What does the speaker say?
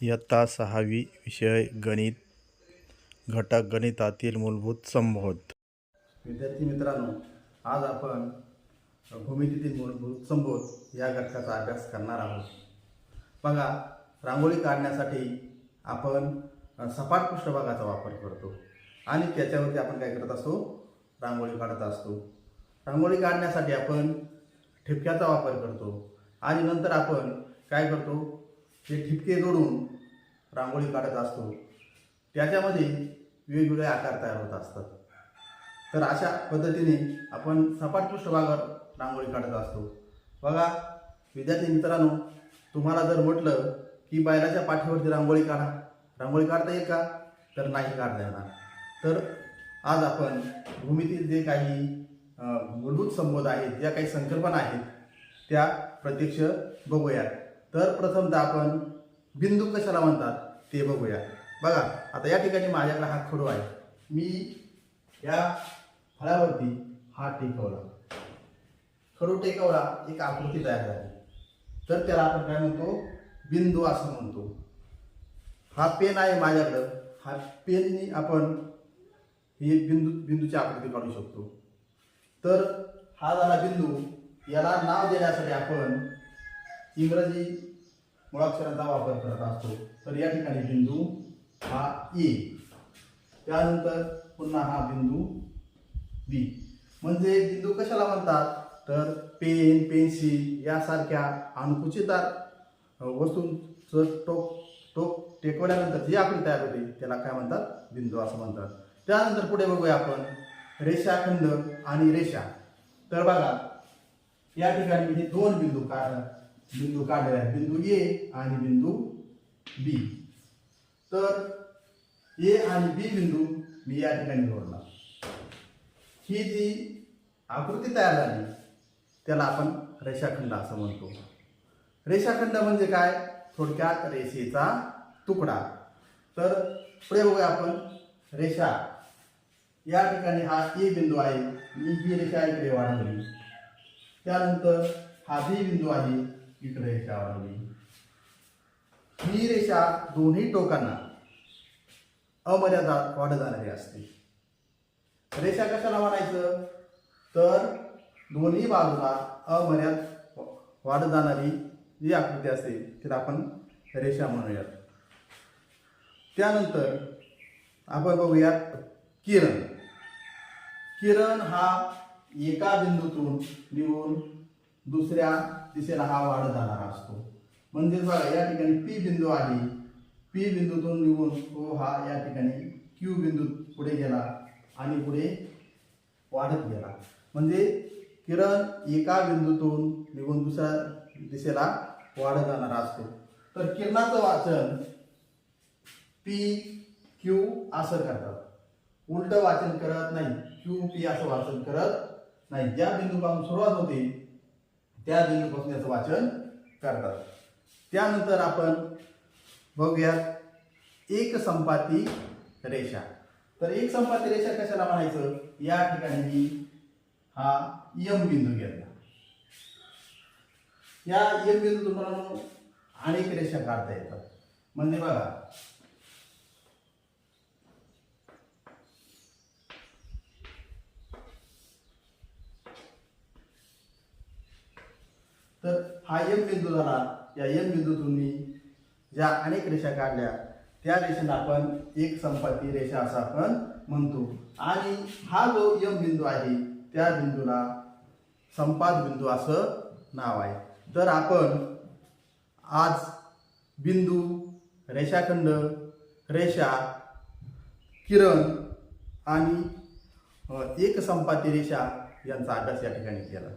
इयत्ता 6वी विषय गणित घटक गणितातील मूलभूत संबोध. विद्यार्थी मित्रांनो, आज आपण भूमितीतील मूलभूत संबोध या घटकाचा अभ्यास करणार आहोत. बघा, रांगोळी काढण्यासाठी आपण सपाट पृष्ठभागाचा वापर करतो आणि त्याच्यावरती आपण काय करत असतो, रांगोळी काढत असतो. रांगोळी काढण्यासाठी आपण ठिपक्याचा वापर करतो आणि नंतर आपण काय करतो, हे ठिपके जोडून रांगोळी काढत असतो. त्याच्यामध्ये वेगवेगळे आकार तयार होत असतात. तर अशा पद्धतीने आपण सपाट पृष्ठभागावर रांगोळी काढत असतो. बघा विद्यार्थी मित्रांनो, तुम्हाला जर म्हटलं की बैलाच्या पाठीवरती रांगोळी काढा, रांगोळी काढता येईल का? तर नाही काढता येणार. तर आज आपण भूमितीत जे काही मूलभूत संबोध आहेत, ज्या काही संकल्पना आहेत, त्या प्रत्यक्ष बघूयात. तर प्रथमतः आपण बिंदू कशाला म्हणतात ते बघूया. बघा, आता या ठिकाणी माझ्याकडे हा खडू आहे. मी या फळ्यावरती हा टेकवला, खडू टेकवला, एक आकृती तयार झाली. तर त्याला आपण काय म्हणतो, बिंदू असं म्हणतो. हा पेन आहे माझ्याकडं, हा पेननी आपण ही बिंदूची आकृती काढू शकतो. तर हा झाला बिंदू. याला नाव देण्यासाठी आपण इंग्रजी मुळाक्षरांचा वापर करत असतो. तर या ठिकाणी बिंदू हा ए, त्यानंतर पुन्हा हा बिंदू बी. म्हणजे बिंदू कशाला म्हणतात, तर पेन, पेन्सिल यासारख्या अनुकुचित वस्तूंचं टोक टेकवल्यानंतर जी आकृती तयार होते त्याला काय म्हणतात, बिंदू असं म्हणतात. त्यानंतर पुढे बघूया आपण रेषाखंड आणि रेषा. तर बघा, या ठिकाणी मी दोन बिंदू काढलेले आहेत, बिंदू ए आणि बिंदू बी. तर ए आणि बी बिंदू मी या ठिकाणी जोडला. ही जी आकृती तयार झाली त्याला आपण रेषाखंड असं म्हणतो. रेषाखंड म्हणजे काय, थोडक्यात रेषेचा तुकडा. तर पुढे बघूया आपण रेषा. या ठिकाणी हा ए बिंदू आहे, मी ही रेषा इकडे वाढवली. त्यानंतर हा बी बिंदू आहे, इकडे रेषा वाढवली. ही रेषा दोन्ही टोकांना अमर्याद वाढत जाणारी असते. रेषा कशाला म्हणायचं, तर दोन्ही बाजूला अमर्याद वाढत जाणारी जी आकृती असते तिला आपण रेषा म्हणूयात. त्यानंतर आपण बघूयात किरण. किरण हा एका बिंदूतून निघून दुसऱ्या दिशेला हा वाढत जाणारा असतो. म्हणजे बघा, या ठिकाणी पी बिंदू आहे, पी बिंदूतून निघून तो हा या ठिकाणी क्यू बिंदू पुढे गेला आणि पुढे वाढत गेला. म्हणजे किरण एका बिंदूतून निघून दुसऱ्या दिशेला वाढत जाणारा असतो. तर किरणाचं वाचन पी क्यू असं करतात, उलट वाचन करत नाही. क्यू पी असं वाचन करत नाही. ज्या बिंदूपासून सुरुवात होते त्या बिंदूपासून याचं वाचन करतात. त्यानंतर आपण बघूयात एक संपाती रेषा. तर एक संपाती रेषा कशाला म्हणायचं, या ठिकाणी मी हा यम बिंदू घेतला. या यम बिंदू तुम्हाला अनेक रेषा काढता येतात. म्हणजे बघा, तर हा यम बिंदू झाला. या यम बिंदूतून मी ज्या अनेक रेषा काढल्या त्या रेषेला आपण एक संपाती रेषा असं आपण म्हणतो. आणि हा जो यम बिंदू आहे त्या बिंदूला संपात बिंदू असं नाव आहे. तर आपण आज बिंदू, रेषाखंड, रेषा, किरण आणि एक संपाती रेषा यांचा अभ्यास या ठिकाणी केला.